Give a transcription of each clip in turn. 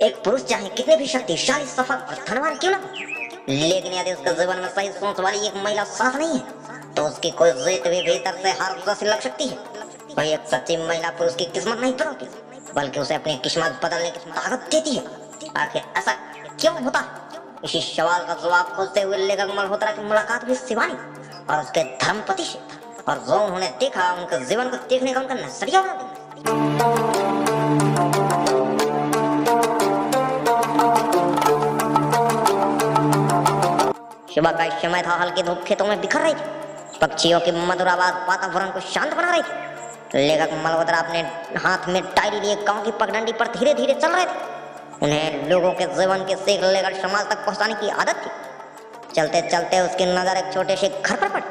एक पुरुष चाहे कितने भी शक्तिशाली, सफल और धनवान क्यों ना हो, लेकिन यदि उसके जीवन में सही सोच वाली एक महिला साथ नहीं है तो उसकी कोई जीत भी भीतर से हार जैसी लग सकती है। वही एक सच्ची महिला पुरुष की किस्मत नहीं बदलती, बल्कि उसे अपनी किस्मत बदलने की ताकत देती है। आखिर ऐसा क्यों होता है? इसी सवाल का जवाब खोजते हुए लेखक मल्होत्रा की मुलाकात हुई शिवानी और उसके धर्मपति से, और जो उन्होंने देखा उनके जीवन को देखने का उनका नजरिया बदल दिया। सुबह का समय था, हल्की धूप खेतों में बिखर रही थी, पक्षियों की मधुर आवाज वातावरण को शांत बना रही थी। लेखक मल्होत्रा अपने हाथ में डायरी लिए गांव की पगडंडी पर धीरे धीरे चल रहे थे। उन्हें लोगों के जीवन की सीख लेकर समाज तक पहुंचाने की आदत थी। चलते चलते उसकी नजर एक छोटे से घर पर पड़ी।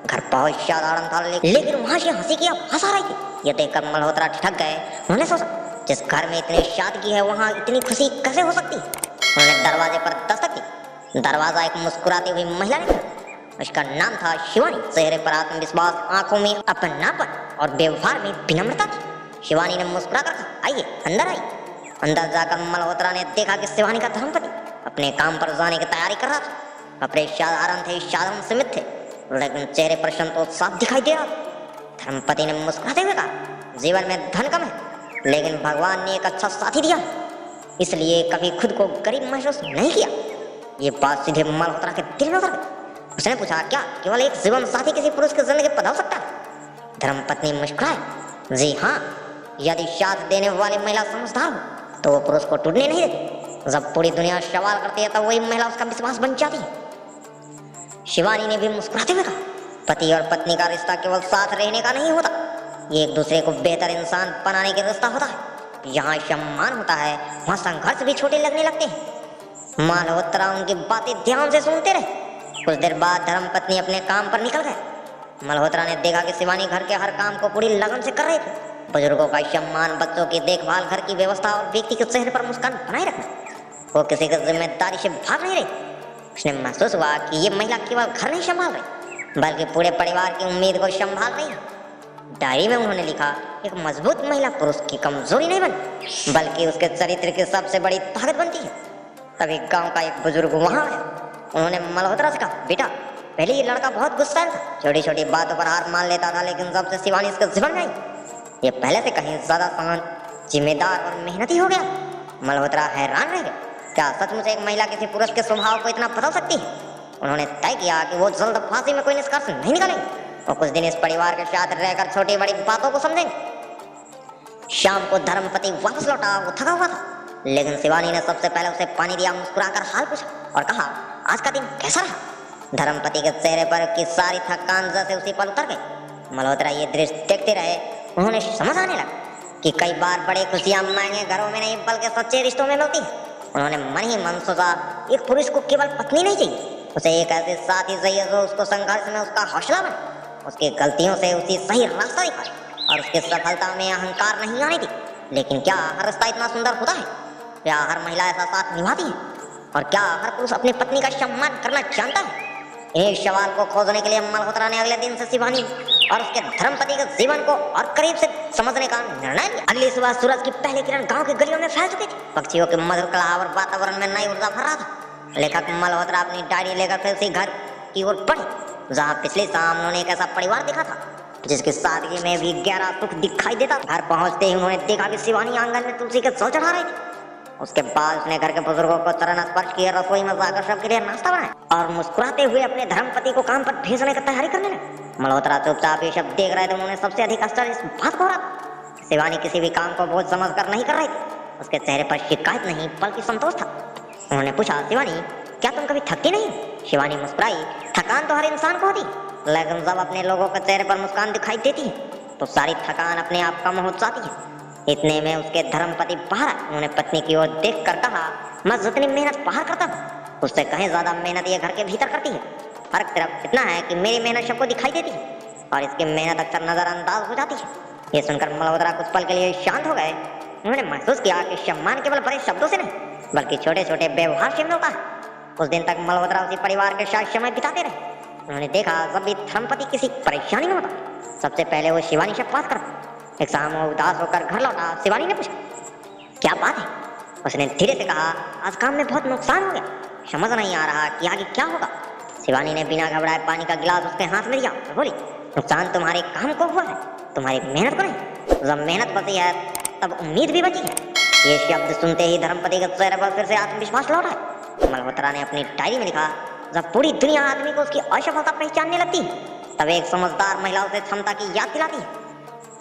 घर बहुत साधारण था, लेकिन वहां से हंसी की आवाज आ रही थी। ये देखकर मल्होत्रा ठिठक गए। उन्होंने सोचा, जिस घर में इतनी सादगी है वहां इतनी खुशी कैसे हो सकती है। उन्होंने दरवाजे पर दस्तक दी। दरवाजा एक मुस्कुराती हुई महिला ने खोला। उसका नाम था शिवानी। चेहरे पर आत्मविश्वास, आंखों में अपनापन और व्यवहार में विनम्रता थी। शिवानी ने मुस्कुरा कर कहा, आइए अंदर आइए। अंदर जाकर मल्होत्रा ने देखा कि शिवानी का धर्मपति अपने काम पर जाने की तैयारी कर रहा था। कपड़े साधारण थे, साधारण सीमित थे, लेकिन चेहरे पर संतोष साफ दिखाई दे रहा था। धर्मपति ने मुस्कुराते हुए कहा, जीवन में धन कम है, लेकिन भगवान ने एक अच्छा साथी दिया है, इसलिए कभी खुद को गरीब महसूस नहीं किया। ये बात सीधे मल्होत्रा के दिल में उतर गई। उसने पूछा, क्या केवल एक जीवन साथी किसी पुरुष की जिंदगी बदल सकता है? धर्मपत्नी मुस्कुराए, जी हाँ, यदि साथ देने वाली महिला समझदार हो तो वो पुरुष को टूटने नहीं देती। जब पूरी दुनिया सवाल करती है तब वही महिला उसका विश्वास बन जाती है। शिवानी ने भी मुस्कुराते हुए कहा, पति और पत्नी का रिश्ता केवल साथ रहने का नहीं होता, ये एक दूसरे को बेहतर इंसान बनाने का रिश्ता होता है। यहाँ सम्मान होता है, वहाँ संघर्ष भी छोटे लगने लगते हैं। मल्होत्रा उनकी बातें ध्यान से सुनते रहे। कुछ देर बाद धर्मपत्नी अपने काम पर निकल गए। मल्होत्रा ने देखा कि शिवानी घर के हर काम को पूरी लगन से कर रही थी। बुजुर्गों का सम्मान, बच्चों की देखभाल, घर की व्यवस्था और व्यक्ति के चेहरे पर मुस्कान बनाए रखना। वो किसी की जिम्मेदारी से भाग नहीं रही। उसने महसूस हुआ कि ये महिला केवल घर नहीं संभाल रही, बल्कि पूरे परिवार की उम्मीद को संभाल रही है। डायरी में उन्होंने लिखा, एक मजबूत महिला पुरुष की कमजोरी नहीं बनती, बल्कि उसके चरित्र की सबसे बड़ी ताकत बनती है। तभी गांव का एक बुजुर्ग वहां आया। उन्होंने मल्होत्रा से कहा, बेटा, पहले ये लड़का बहुत गुस्सैल था, छोटी छोटी बातों पर हार मान लेता था, लेकिन जब से शिवानी इसके जीवन में आई, ये पहले से कहीं ज्यादा शांत, जिम्मेदार और मेहनती हो गया। मल्होत्रा हैरान रह गए, क्या सचमुच एक महिला किसी पुरुष के स्वभाव को इतना बदल सकती है? उन्होंने तय किया कि वो जल्दबाजी में कोई निष्कर्ष नहीं निकालेंगे और कुछ दिन इस परिवार के साथ रहकर छोटी बड़ी बातों को समझेंगे। शाम को धर्मपति वापस लौटा। वो थका हुआ था, लेकिन शिवानी ने सबसे पहले उसे पानी दिया, मुस्कुराकर हाल पूछा और कहा, आज का दिन कैसा रहा? धर्मपति के चेहरे पर की सारी थकान जैसे उसी पल उतर गई। मल्होत्रा ये दृश्य देखते रहे। उन्होंने समझ आने लगा कि कई बार बड़ी खुशियां महंगे घरों में नहीं बल्कि सच्चे रिश्तों में मिलती है। उन्होंने मन ही मन सोचा, एक पुरुष को केवल पत्नी नहीं चाहिए, उसे एक ऐसे साथी चाहिए जो उसको संघर्ष में उसका हौसला बने, उसकी गलतियों से उसी सही रास्ता दिखाए और उसकी सफलता में अहंकार नहीं आने दी। लेकिन क्या हर रिश्ता इतना सुंदर होता है? क्या हर महिला ऐसा साथ निभाती है? और क्या हर पुरुष अपनी पत्नी का सम्मान करना जानता है? इस सवाल को खोजने के लिए मल्होत्रा ने अगले दिन से शिवानी और उसके धर्मपति के जीवन को और करीब से समझने का निर्णय लिया। अगली सुबह सूरज की पहली किरण गांव की गलियों में फैल चुकी थी। पक्षियों के मधुर कलरव और वातावरण में नई ऊर्जा भर रहा था। लेखक मल्होत्रा अपनी डायरी लेकर फिर से घर की ओर बढ़े, जहाँ पिछली शाम उन्होंने एक ऐसा परिवार देखा था जिसकी सादगी में भी गहरा सुख दिखाई देता। घर पहुंचते ही उन्होंने देखा कि शिवानी आंगन में तुलसी के जल चढ़ा रही थी। उसके बाद उसने घर के बुजुर्गों को चरण स्पर्श किया, रसोई में जाकर सबके लिए नाश्ता बनाया और मुस्कुराते हुए अपने धर्मपति को काम पर भेजने की तैयारी करने लगे। मल्होत्रा चुपचाप ये सब देख रहे थे। उन्होंने सबसे अधिक आश्चर्य इस बात को हो रहा था, शिवानी किसी भी काम को बोझ समझ कर नहीं कर रही थी। उसके चेहरे पर शिकायत नहीं बल्कि संतोष था। उन्होंने पूछा, शिवानी, क्या तुम कभी थकती नहीं? शिवानी मुस्कुराई, थकान तो हर इंसान को होती, लेकिन जब अपने लोगों के चेहरे पर मुस्कान दिखाई देती है तो सारी थकान अपने आप कम हो जाती है। इतने में उसके धर्मपति बाहर आए। उन्होंने पत्नी की ओर देख कर कहा, मैं जितनी मेहनत बाहर करता हूँ उससे कहीं ज्यादा मेहनत ये घर के भीतर करती है। फर्क सिर्फ इतना है कि मेरी मेहनत सबको दिखाई देती है और इसकी मेहनत अक्सर नजरअंदाज हो जाती है। ये सुनकर मल्होत्रा कुछ पल के लिए शांत हो गए। उन्होंने महसूस किया कि सम्मान केवल बड़े शब्दों से नहीं बल्कि छोटे छोटे व्यवहार से मिलता है। कुछ दिन तक मल्होत्रा उसी परिवार के साथ समय बिताते रहे। उन्होंने देखा, जब भी धर्मपति किसी परेशानी में होता सबसे पहले वो शिवानी से बात करता। एक शाम वो उदास होकर घर लौटा। शिवानी ने पूछा, क्या बात है? उसने धीरे से कहा, आज काम में बहुत नुकसान हो गया, समझ नहीं आ रहा कि आगे क्या होगा। शिवानी ने बिना घबराए पानी का गिलास उसके हाथ में दिया और बोली, नुकसान तुम्हारे काम को हुआ है, तुम्हारी मेहनत को नहीं। जब मेहनत बची है तब उम्मीद भी बची है। ये शब्द सुनते ही धर्मपति के चेहरे पर फिर से आत्मविश्वास लौटा है। मल्होत्रा ने अपनी डायरी में लिखा, जब पूरी दुनिया आदमी को उसकी असफलता पहचानने लगती है तब एक समझदार महिला उसे क्षमता की याद दिलाती है।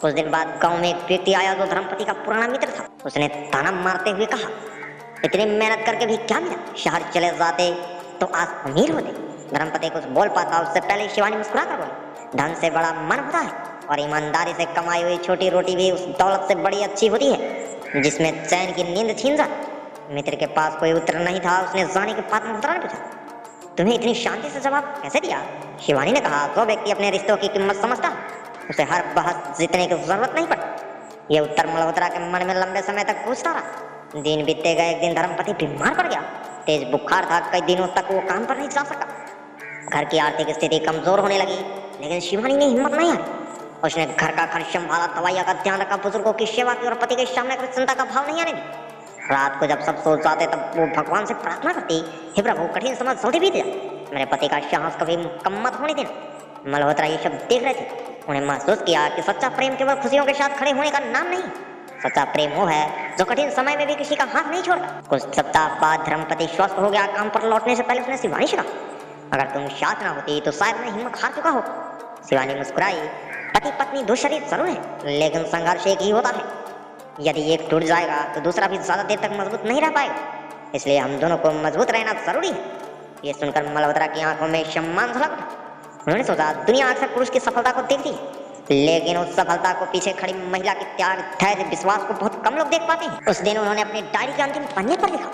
कुछ दिन बाद गांव में एक व्यक्ति आया जो धर्मपति का पुराना मित्र था। उसने ताना मारते हुए कहा, इतनी मेहनत करके भी क्या मिला, शहर चले जाते तो आज अमीर होते। धर्मपति कुछ बोल पाता उससे पहले शिवानी मुस्कुरा कर बोली, धन से बड़ा मन होता है और ईमानदारी से कमाई हुई छोटी रोटी भी उस दौलत से बड़ी अच्छी होती है जिसमें चैन की नींद छीन जाए। मित्र के पास कोई उत्तर नहीं था। उसने जाने के बाद मल्होत्रा ने पूछा, तुम्हें इतनी शांति से जवाब कैसे दिया? शिवानी ने कहा, जो व्यक्ति अपने रिश्तों की कीमत समझता उसे हर बहस जीतने की जरूरत नहीं पड़ती। यह उत्तर मल्होत्रा के मन में लंबे समय तक गूंजता रहा। दिन बीतते गए। एक दिन धर्मपति बीमार पड़ गया। तेज बुखार था। कई दिनों तक वो काम पर नहीं जा सका। घर की आर्थिक स्थिति कमजोर होने लगी, लेकिन शिवानी ने हिम्मत नहीं हारी। उसने घर का खर्च संभाला, दवाइयां का ध्यान रखा, बुजुर्गों की सेवा की और पति के सामने कोई चिंता का भाव नहीं आने दी। रात को जब सब सो जाते तब वो भगवान से प्रार्थना करती, हे प्रभु, कठिन समय जल्दी बीत जाए, मेरे पति का साहस कभी कम मत होने देना। मल्होत्रा ये सब देख रहे थे। उन्हें महसूस किया कि सच्चा प्रेम केवल खुशियों के साथ खड़े होने का नाम नहीं, सच्चा प्रेम वो है जो कठिन समय में भी किसी का हाथ नहीं छोड़ता। कुछ सप्ताह बाद धर्मपति स्वस्थ हो गया। काम पर लौटने से पहले उसने शिवानी से कहा, अगर तुम साथ ना होती तो शायद मैं हिम्मत हार चुका हो। शिवानी मुस्कुराई, पति पत्नी दो शरीर जरूर है, लेकिन संघर्ष एक ही होता है। यदि एक टूट जाएगा तो दूसरा भी ज्यादा देर तक मजबूत नहीं रह पाएगा, इसलिए हम दोनों को मजबूत रहना जरूरी है। ये सुनकर मल्होत्रा की आंखों में सम्मान झलक उठा। उन्होंने सोचा, दुनिया अक्सर पुरुष की सफलता को देखती है, लेकिन उस सफलता को पीछे खड़ी महिला के त्याग, धैर्य, विश्वास को बहुत कम लोग देख पाते हैं। उस दिन उन्होंने अपनी डायरी के अंतिम पन्ने पर लिखा,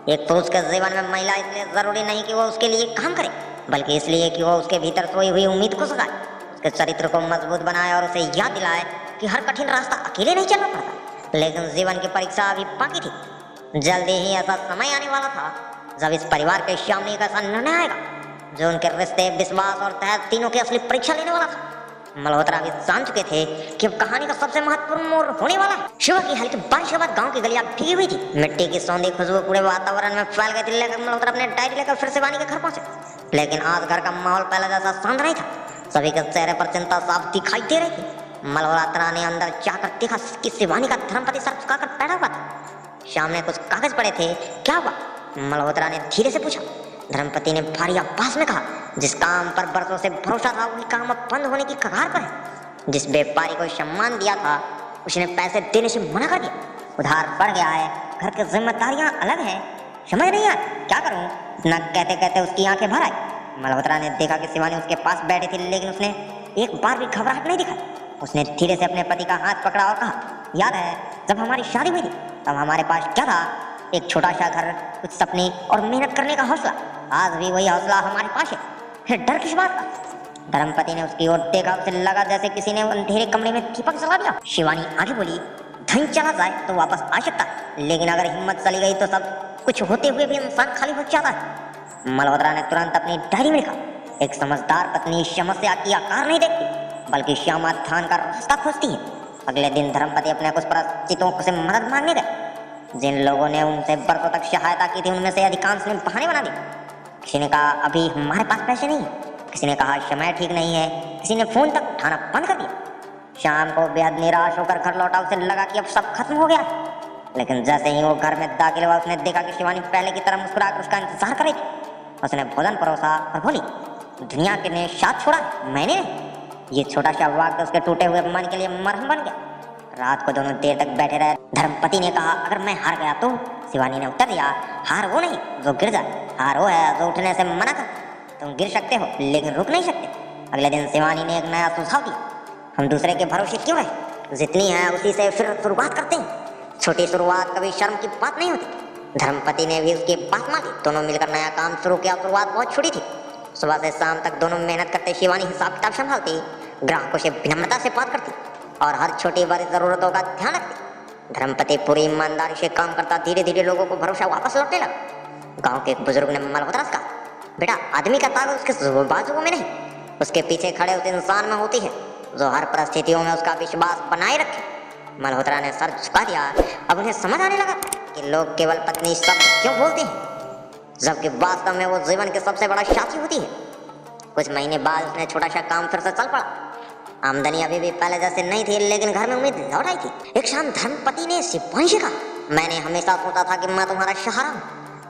एक पुरुष के जीवन में महिला इसलिए जरूरी नहीं कि वो उसके लिए काम करे, बल्कि इसलिए कि वो उसके भीतर सोई हुई उम्मीद को सजाए, उसके चरित्र को मजबूत बनाए और उसे याद दिलाए कि हर कठिन रास्ता अकेले नहीं चलना पड़ता। लेकिन जीवन की परीक्षा अभी बाकी थी। जल्दी ही ऐसा समय आने वाला था जब इस परिवार के सामने एक ऐसा निर्णय आएगा जो उनके रिश्ते, विश्वास और धैर्य तीनों की असली परीक्षा लेने वाला था। मल्होत्रा भी जान चुके थे कि अब कहानी का सबसे महत्वपूर्ण मोड़ होने वाला है। सुबह की हल्की बारिश के बाद गांव की गलियां भीगी हुई थी। मिट्टी की सौंधी खुशबू पूरे वातावरण में फैल गई थी। लेकिन मल्होत्रा अपने डायरी लेकर फिर शिवानी के घर पहुंचे, लेकिन आज घर का माहौल पहले जैसा शांत नहीं था। सभी के चेहरे पर चिंता साफ दिखाई दे रही थी। मल्होत्रा ने अंदर जाकर देखा कि शिवानी का धर्मपति सर झुकाकर बैठा हुआ था। सामने कुछ कागज पड़े थे। क्या हुआ? मल्होत्रा ने धीरे से पूछा। धर्मपति ने भारी आवाज में कहा, जिस काम पर बरसों से भरोसा था वही काम अब बंद होने की कगार पर है। जिस व्यापारी को सम्मान दिया था उसने पैसे देने से मना कर दिया। उधार बढ़ गया है, घर की जिम्मेदारियां अलग है, समझ नहीं आया क्या करूं? न कहते कहते उसकी आंखें भर आई। मल्होत्रा ने देखा कि शिवानी उसके पास बैठी थी, लेकिन उसने एक बार भी घबराहट नहीं दिखाई। उसने धीरे से अपने पति का हाथ पकड़ा और कहा, याद है जब हमारी शादी हुई थी तब हमारे पास क्या था? एक छोटा सा घर, कुछ सपने और मेहनत करने का हौसला। आज भी वही हौसला हमारे पास है, फिर डर किस बात का? धर्मपति ने उसकी ओर देखा। उसे लगा जैसे किसी ने अंधेरे कमरे में दीपक जला दिया। शिवानी आगे बोली, धन चला जाए तो वापस आ सकता है, लेकिन अगर हिम्मत चली गई तो सब कुछ होते हुए भी इंसान खाली हो जाता है। मल्होत्रा ने तुरंत अपनी डायरी में लिखा, एक समझदार पत्नी समस्या की आकार नहीं देखती बल्कि समाधान का रास्ता खोजती है। अगले दिन धर्मपति अपने कुछ परिचितों से मदद मांगने गए। जिन लोगों ने उनसे बरसों तक सहायता की थी उनमें से अधिकांश ने बहाने बना दिए। किसी ने कहा, अभी हमारे पास पैसे नहीं है, किसी ने कहा समय ठीक नहीं है, किसी ने फोन तक उठाना बंद कर दिया। शाम को बेहद निराश होकर घर लौटा। उसे लगा कि अब सब खत्म हो गया है। लेकिन जैसे ही वो घर में दाखिल हुआ उसने देखा कि शिवानी पहले की तरह मुस्कुराकर उसका इंतजार कर रही थी। उसने भोजन परोसा और बोली, दुनिया के ने साथ छोड़ा, मैंने नहीं। ये छोटा सा वाक्य उसके टूटे हुए मन के लिए मरहम बन गया। रात को दोनों देर तक बैठे रहे। धर्मपति ने कहा, अगर मैं हार गया तो? शिवानी ने उत्तर दिया, हार वो नहीं जो गिर जाए, हार वो है जो उठने से मना कर। तुम गिर सकते हो लेकिन रुक नहीं सकते। अगले दिन शिवानी ने एक नया सुझाव दिया, हम दूसरे के भरोसे क्यों रहे? जितनी है उसी से फिर शुरुआत करते हैं। छोटी शुरुआत कभी शर्म की बात नहीं होती। धर्मपति ने भी उसकी बात मानी। दोनों मिलकर नया काम शुरू किया। शुरुआत बहुत छोटी थी। सुबह से शाम तक दोनों मेहनत करते। शिवानी हिसाब किताब संभालती, ग्राहकों से विनम्रता से बात करती और हर छोटी बड़ी जरूरतों का ध्यान रखती। धर्मपति पूरी ईमानदारी से काम करता। धीरे धीरे लोगों को भरोसा वापस लौटने लगा। गांव के एक बुजुर्ग ने मल्होत्रा से कहा, बेटा, आदमी का ताकत उसके बाजुओं में नहीं, उसके पीछे खड़े उस इंसान में होती है जो हर परिस्थितियों में उसका विश्वास बनाए रखे। मल्होत्रा ने सर झुका दिया। अब उन्हें समझ आने लगा कि लोग केवल पत्नी शब्द क्यों बोलते हैं, जबकि वास्तव में वो जीवन की सबसे बड़ा साथी होती है। कुछ महीने बाद उसने छोटा सा काम फिर से चल पड़ा। आमदनी अभी भी पहले जैसे नहीं थी, लेकिन घर में उम्मीद लौट आई थी। एक शाम धर्मपति ने शिवानी से कहा, मैंने हमेशा सोचा था कि मैं तुम्हारा सहारा हूँ,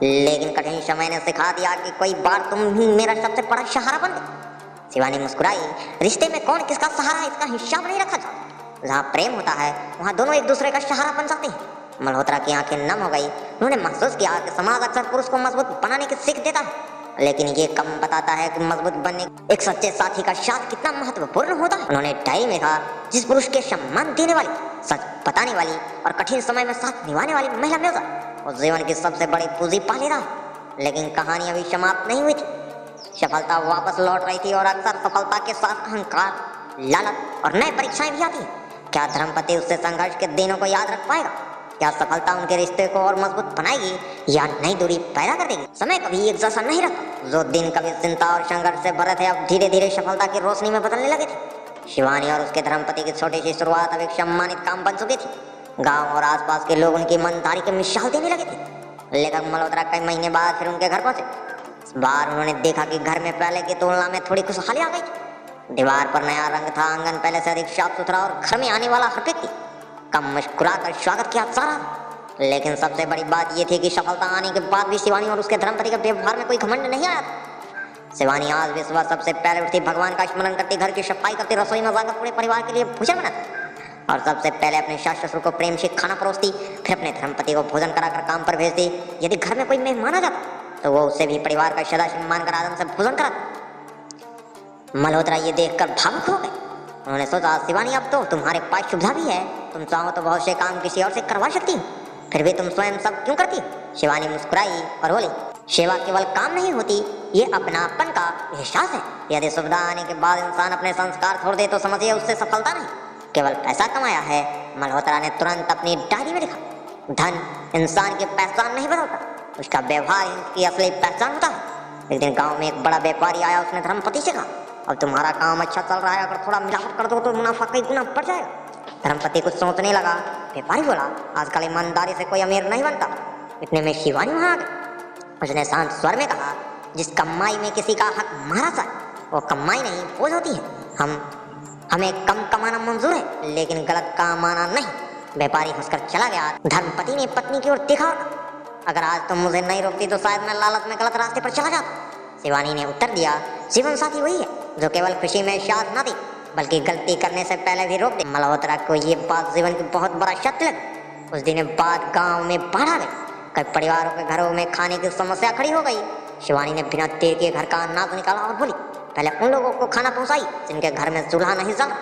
लेकिन कठिन समय ने सिखा दिया कि कोई बार तुम ही मेरा सबसे बड़ा सहारा बन गए। शिवानी मुस्कुराई। रिश्ते में कौन किसका सहारा है इसका हिसाब नहीं रखा जाता। जहाँ प्रेम होता है वहाँ दोनों एक दूसरे का सहारा बन जाते हैं। मल्होत्रा की आंखें नम हो गई। उन्होंने महसूस किया कि समाज अक्सर पुरुष को मजबूत बनाने की सीख देता है, लेकिन ये कम बताता है कि मजबूत बनने एक सच्चे साथी का साथ कितना महत्वपूर्ण होता है। उन्होंने डायरी में कहा, जिस पुरुष के सम्मान देने वाली, सच बताने वाली और कठिन समय में साथ निभाने वाली महिला मिल जाए, वो जीवन की सबसे बड़ी पूंजी पा लेता है। लेकिन कहानी अभी समाप्त नहीं हुई थी। सफलता वापस लौट रही थी और अक्सर सफलता के साथ अहंकार, लालच और नई परीक्षाएं भी आती हैं। क्या धर्मपति उससे संघर्ष के दिनों को याद रख पाएगा? क्या सफलता उनके रिश्ते को और मजबूत बनाएगी या नई दूरी पैदा कर देगी? समय कभी एक जैसा नहीं रहता। जो दिन कभी चिंता और संघर्ष से भरे थे, अब धीरे धीरे सफलता की रोशनी में बदलने लगे थे। शिवानी और उसके धर्मपति की छोटी सी शुरुआत अब एक सम्मानित काम बन चुकी थी। गांव और आसपास के लोग उनकी ईमानदारी की मिसाल देने लगे थे। लेखक मल्होत्रा कई महीने बाद फिर उनके घर पहुंचे। इस बार उन्होंने देखा कि घर में पहले की तुलना में थोड़ी खुशहाली आ गई। दीवार पर नया रंग था, आंगन पहले से अधिक साफ सुथरा और घर में आने वाला हर व्यक्ति कम मुस्कुराकर स्वागत किया जा रहा था। लेकिन सबसे बड़ी बात यह थी कि सफलता आने के बाद भी शिवानी और उसके धर्मपति के व्यवहार में कोई घमंड नहीं आया था। शिवानी आज भी सुबह सबसे पहले उठती, भगवान का स्मरण करती, घर की सफाई करती, रसोई में जाकर पूरे परिवार के लिए भोजन बनाती और सबसे पहले अपने सास ससुर को प्रेम से खाना परोसती, फिर अपने धर्मपति को भोजन कराकर काम पर भेजती। यदि घर में कोई मेहमान आ जाता तो वो उससे भी परिवार का सदा सम्मान कर आदम से भोजन कराता। मल्होत्रा ये देखकर भावुक हो गए। उन्होंने सोचा, शिवानी अब तो तुम्हारे पास सुविधा भी है, तुम चाहो तो बहुत से काम किसी और से करवा सकती हो, फिर भी तुम स्वयं सब क्यों करती? शिवानी मुस्कुराई और बोली, सेवा केवल काम नहीं होती, ये अपनापन का एहसास है। यदि सुविधा आने के बाद इंसान अपने संस्कार छोड़ दे तो समझिए उससे सफलता नहीं, केवल पैसा कमाया है। मल्होत्रा ने तुरंत अपनी डायरी में लिखा, धन इंसान की पहचान नहीं बनाता, उसका व्यवहार इसकी असली पहचान होता है। एक दिन गाँव में एक बड़ा व्यापारी आया। उसने धर्मपति से कहा, अब तुम्हारा काम अच्छा चल रहा है, अगर थोड़ा मिलावट कर दो तो मुनाफा कई गुना बढ़ जाएगा। धर्मपति कुछ सोचने लगा। व्यापारी बोला, आजकल ईमानदारी से कोई अमीर नहीं बनता। इतने में शिवानी वहां आ गई। उसने शांत स्वर में कहा, जिस कमाई में किसी का हक मारा जाए वो कमाई नहीं, बोझ होती है। हमें कम कमाना मंजूर है, लेकिन गलत कमाना नहीं। व्यापारी हंसकर चला गया। धर्मपति ने पत्नी की ओर देखा, अगर आज तुम मुझे नहीं रोकती तो शायद मैं लालच में गलत रास्ते पर चला जाता। शिवानी ने उत्तर दिया, जीवन साथी वही है जो केवल खुशी में साथ न दे, बल्कि गलती करने से पहले भी रोक दे। मल्होत्रा को ये बात जीवन की बहुत बड़ा सत्य लगी। उस दिन बाद गांव में बाढ़ आ गई। कई परिवारों के घरों में खाने की समस्या खड़ी हो गई। शिवानी ने बिना देर के घर का अनाज निकाला और बोली, पहले उन लोगों को खाना पहुंचाई जिनके घर में चूल्हा नहीं जला।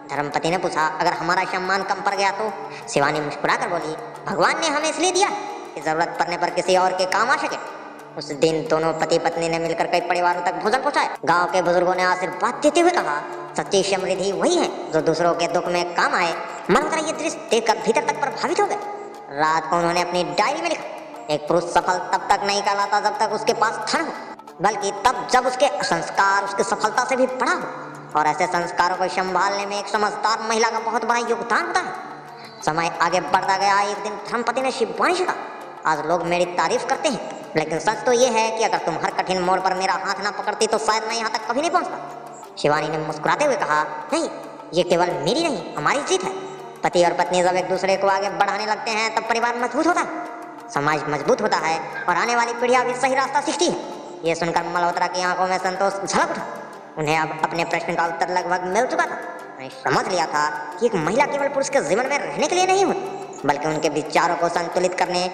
धर्मपति ने पूछा, अगर हमारा सम्मान कम पड़ गया तो? शिवानी मुस्कुराकर बोली, भगवान ने हमें इसलिए दिया कि जरूरत पड़ने पर किसी और के काम आ सके। उस दिन दोनों पति पत्नी ने मिलकर कई परिवारों तक भोजन पहुंचाया। गांव के बुजुर्गों ने आशीर्वाद देते हुए कहा, सच्ची समृद्धि वही है जो दूसरों के दुख में काम आए। मल्होत्रा ये दृश्य देखकर भीतर तक प्रभावित हो गए। रात को उन्होंने अपनी डायरी में लिखा, एक पुरुष सफल तब तक नहीं कहलाता जब तक उसके पास धन हो, बल्कि तब जब उसके संस्कार उसकी सफलता से भी बड़ा हो। और ऐसे संस्कारों को संभालने में एक समझदार महिला का बहुत बड़ा योगदान होता है। समय आगे बढ़ता गया। एक दिन धर्मपति ने शिवानी से कहा, आज लोग मेरी तारीफ करते हैं, लेकिन सच तो ये है कि अगर तुम हर कठिन मोड़ पर मेरा हाथ ना पकड़ती तो शायद मैं यहाँ तक कभी नहीं पहुँचता। शिवानी ने मुस्कुराते हुए कहा, नहीं, ये केवल मेरी नहीं, हमारी जीत है। पति और पत्नी जब एक दूसरे को आगे बढ़ाने लगते हैं तब परिवार मजबूत होता है, समाज मजबूत होता है और आने वाली पीढ़ियां भी सही रास्ता सीखती है। ये सुनकर मल्होत्रा की आंखों में संतोष झलक उठा। उन्हें अब अपने प्रश्न का उत्तर लगभग मिल चुका था। उन्हें समझ लिया था कि एक महिला केवल पुरुष के जीवन में रहने के लिए नहीं होती, बल्कि उनके विचारों को संतुलित करने,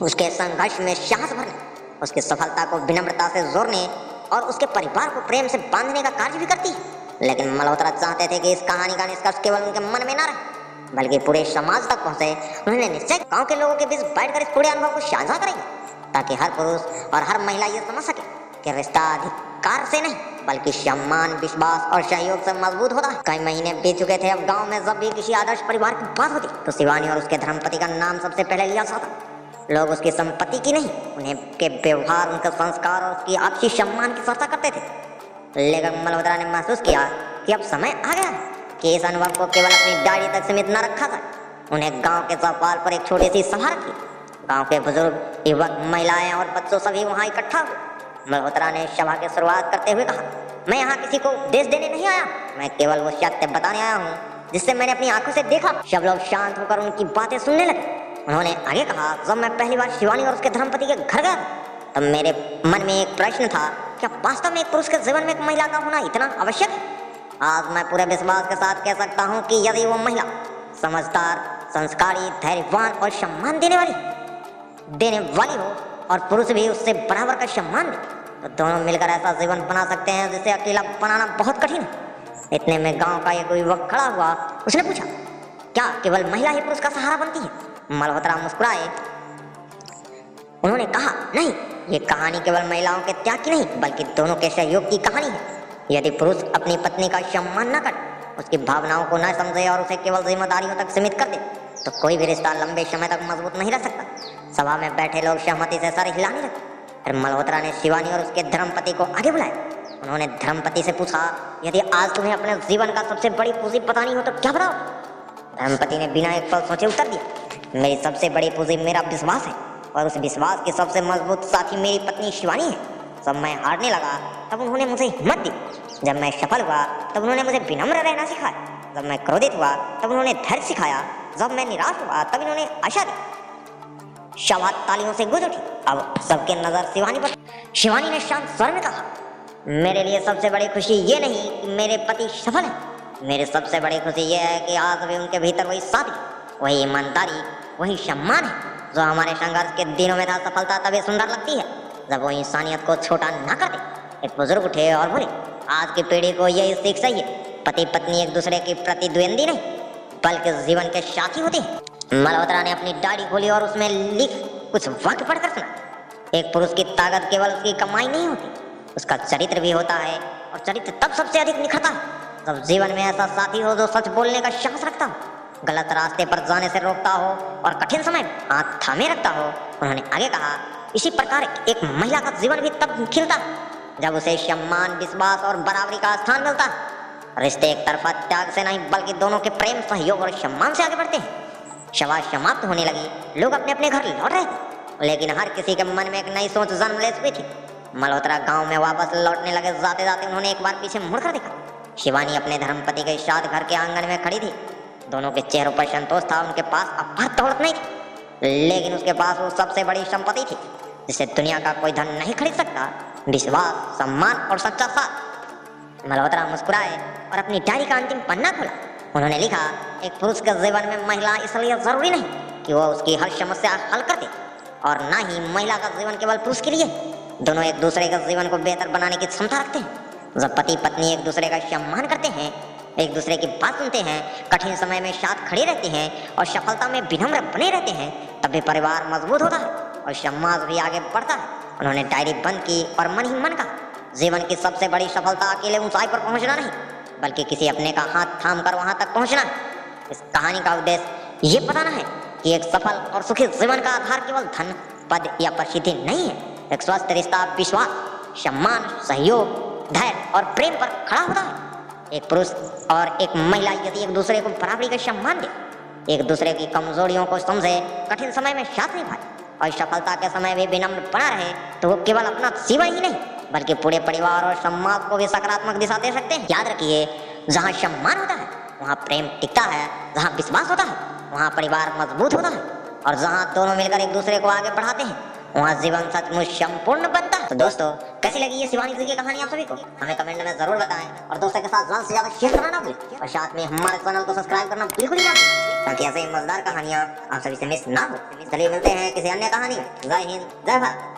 उसके संघर्ष में साहस भरने, उसकी सफलता को विनम्रता से जोड़ने और उसके परिवार को प्रेम से बांधने का कार्य भी करती है। लेकिन मल्होत्रा चाहते थे कि इस कहानी का निष्कर्ष केवल उनके मन में ना रहे, बल्कि पूरे समाज तक पहुंचे। उन्होंने निश्चय गांव के लोगों के बीच बैठकर इस पूरे अनुभव को साझा करेंगे, ताकि हर पुरुष और हर महिला ये समझ सके कि रिश्ता अधिकार से नहीं बल्कि सम्मान, विश्वास और सहयोग से मजबूत होता है। कई महीने बीत चुके थे। अब गांव में जब भी किसी आदर्श परिवार की बात होती तो शिवानी और उसके धर्मपति का नाम सबसे पहले लिया जाता। लोग उसकी संपत्ति की नहीं, उन्हें के व्यवहार, उनका संस्कार और उसकी आपसी सम्मान की चर्चा करते थे। लेकिन मल्होत्रा ने महसूस किया कि अब समय आ गया है कि इस अनुभव को केवल अपनी डायरी तक सीमित न रखा जाए। उन्हें गांव के चौपाल पर एक छोटी सी सभा रखी। गांव के बुजुर्ग, युवक, महिलाएं और बच्चों सभी वहां इकट्ठा हुए। मल्होत्रा ने सभा की शुरुआत करते हुए कहा, मैं यहाँ किसी को उपदेश देने नहीं आया, मैं केवल वो सत्य बताने आया हूँ जिससे मैंने अपनी आंखों से देखा। सब लोग शांत होकर उनकी बातें सुनने लगे। उन्होंने आगे कहा, जब मैं पहली बार शिवानी और उसके धर्मपति के घर गया तब मेरे मन में एक प्रश्न था, क्या वास्तव में एक पुरुष के जीवन में एक महिला का होना इतना आवश्यक है? आज मैं पूरे विश्वास के साथ कह सकता हूँ कि यदि वो महिला समझदार, संस्कारी, धैर्यवान और सम्मान देने वाली हो और पुरुष भी उससे बराबर का सम्मान दे, तो दोनों मिलकर ऐसा जीवन बना सकते हैं जिसे अकेला बनाना बहुत कठिन है। इतने में गांव का एक युवक खड़ा हुआ। उसने पूछा, क्या केवल महिला ही पुरुष का सहारा बनती है? मल्होत्रा मुस्कुराए। उन्होंने कहा, नहीं, ये कहानी केवल महिलाओं के त्याग की नहीं बल्कि दोनों के सहयोग की कहानी है। यदि पुरुष अपनी पत्नी का सम्मान न करे, उसकी भावनाओं को न समझे और उसे केवल जिम्मेदारियों तक सीमित कर दे, तो कोई भी रिश्ता लंबे समय तक मजबूत नहीं रह सकता। सभा में बैठे लोग सहमति से सर हिलाने लगे। फिर मल्होत्रा ने शिवानी और उसके धर्मपति को आगे बुलाया। उन्होंने धर्मपति से पूछा, यदि आज तुम्हें अपने जीवन का सबसे बड़ी पूंजी बतानी हो तो क्या बताओ? धर्मपति ने बिना एक पल सोचे उत्तर दिया, मेरी सबसे बड़ी पूंजी मेरा विश्वास है और उस विश्वास की सबसे मजबूत साथी मेरी पत्नी शिवानी है। जब मैं हारने लगा तब उन्होंने मुझे हिम्मत दी, जब मैं सफल हुआ तब उन्होंने मुझे विनम्र रहना सिखाया, जब मैं क्रोधित हुआ तब उन्होंने धैर्य सिखाया, जब मैं निराश हुआ तब इन्होंने आशा दी। सभा तालियों से गूंज उठी। अब सबके नजर शिवानी पर। शिवानी ने शांत स्वर में कहा, मेरे लिए सबसे बड़ी खुशी ये नहीं कि मेरे पति सफल है, मेरी सबसे बड़ी खुशी ये है कि आज भी उनके भीतर वही सादगी, वही ईमानदारी, वही सम्मान है जो हमारे संघर्ष के दिनों में था। सफलता तभी सुंदर लगती है जब वो इंसानियत को छोटा ना कर दे। एक बुजुर्ग उठे और बोले, आज की पीढ़ी को यही सीख चाहिए, पति पत्नी एक दूसरे की प्रतिद्वंदी नहीं बल्कि जीवन के साथी होते हैं। मल्होत्रा ने अपनी डायरी खोली और उसमें लिख कुछ वाक्य पढ़कर सुना। एक पुरुष की ताकत केवल उसकी कमाई नहीं होती, उसका चरित्र भी होता है और चरित्र तब सबसे अधिक निखरता है जब जीवन में ऐसा साथी हो जो सच बोलने का साहस रखता हो, गलत रास्ते पर जाने से रोकता हो और कठिन समय में हाथ थामे रखता हो। उन्होंने आगे कहा, इसी प्रकार एक महिला का जीवन भी तब खिलता है जब उसे सम्मान, विश्वास और बराबरी का स्थान मिलता है। रिश्ते एक तरफा त्याग से नहीं बल्कि दोनों के प्रेम, सहयोग और सम्मान से आगे बढ़ते हैं। सभा समाप्त होने लगी। लोग अपने अपने घर लौट रहे थे, लेकिन हर किसी के मन में एक नई सोच जन्म ले चुकी थी। मल्होत्रा गांव में वापस लौटने लगे। जाते जाते उन्होंने एक बार पीछे मुड़कर देखा। शिवानी अपने धर्मपति के साथ घर के आंगन में खड़ी थी। दोनों के चेहरों पर संतोष था। उनके पास अपार दौलत नहीं थी, लेकिन उसके पास वो सबसे बड़ी संपत्ति थी जिसे दुनिया का कोई धन नहीं खरीद सकता, विश्वास, सम्मान और सच्चा साथ। मल्होत्रा मुस्कुराए और अपनी डायरी का अंतिम पन्ना खोला। उन्होंने लिखा, एक पुरुष के जीवन में महिला इसलिए जरूरी नहीं कि वो उसकी हर समस्या हल कर दे, और ना ही महिला का जीवन केवल पुरुष के लिए। दोनों एक दूसरे के जीवन को बेहतर बनाने की क्षमता रखते हैं। जब पति पत्नी एक दूसरे का सम्मान करते हैं, एक दूसरे की बात सुनते हैं, कठिन समय में साथ खड़े रहते हैं और सफलता में विनम्र बने रहते हैं, तभी परिवार मजबूत होता है और समाज भी आगे बढ़ता है। उन्होंने डायरी बंद की और मन ही मन कहा, जीवन की सबसे बड़ी सफलता अकेले ऊंचाई पर पहुंचना नहीं बल्कि किसी अपने का हाथ थाम कर वहां तक पहुंचना है। इस कहानी का उद्देश्य ये बताना है कि एक सफल और सुखी जीवन का आधार केवल धन, पद या प्रसिद्धि नहीं है। एक स्वस्थ रिश्ता विश्वास, सम्मान, सहयोग, धैर्य और प्रेम पर खड़ा होता है। एक पुरुष और एक महिला यदि एक दूसरे को बराबरी का सम्मान दे, एक दूसरे की कमजोरियों को समझे, कठिन समय में साथ निभाए और सफलता के समय भी विनम्र बना रहे, तो वो केवल अपना जीवन ही नहीं बल्कि पूरे परिवार और समाज को भी सकारात्मक दिशा दे सकते हैं। याद रखिए, जहाँ सम्मान होता है वहाँ प्रेम टिकता है, जहाँ विश्वास होता है वहाँ परिवार मजबूत होता है, और जहाँ दोनों मिलकर एक दूसरे को आगे बढ़ाते हैं वहाँ जीवन सचमुच संपूर्ण बनता है। तो दोस्तों, कैसी लगी ये शिवानी जी की कहानी आप सभी को? हमें कमेंट में जरूर बताएं और दोस्तों के साथ ज्यादा से ज्यादा शेयर करना ना भूलें और साथ में हमारे चैनल को सब्सक्राइब करना बिल्कुल ही ना भूलें ताकि ऐसे ही मजेदार कहानियाँ आप सभी से मिस ना हो। चलिए मिलते हैं किसी अन्य कहानी में। जय हिंद, जय भारत।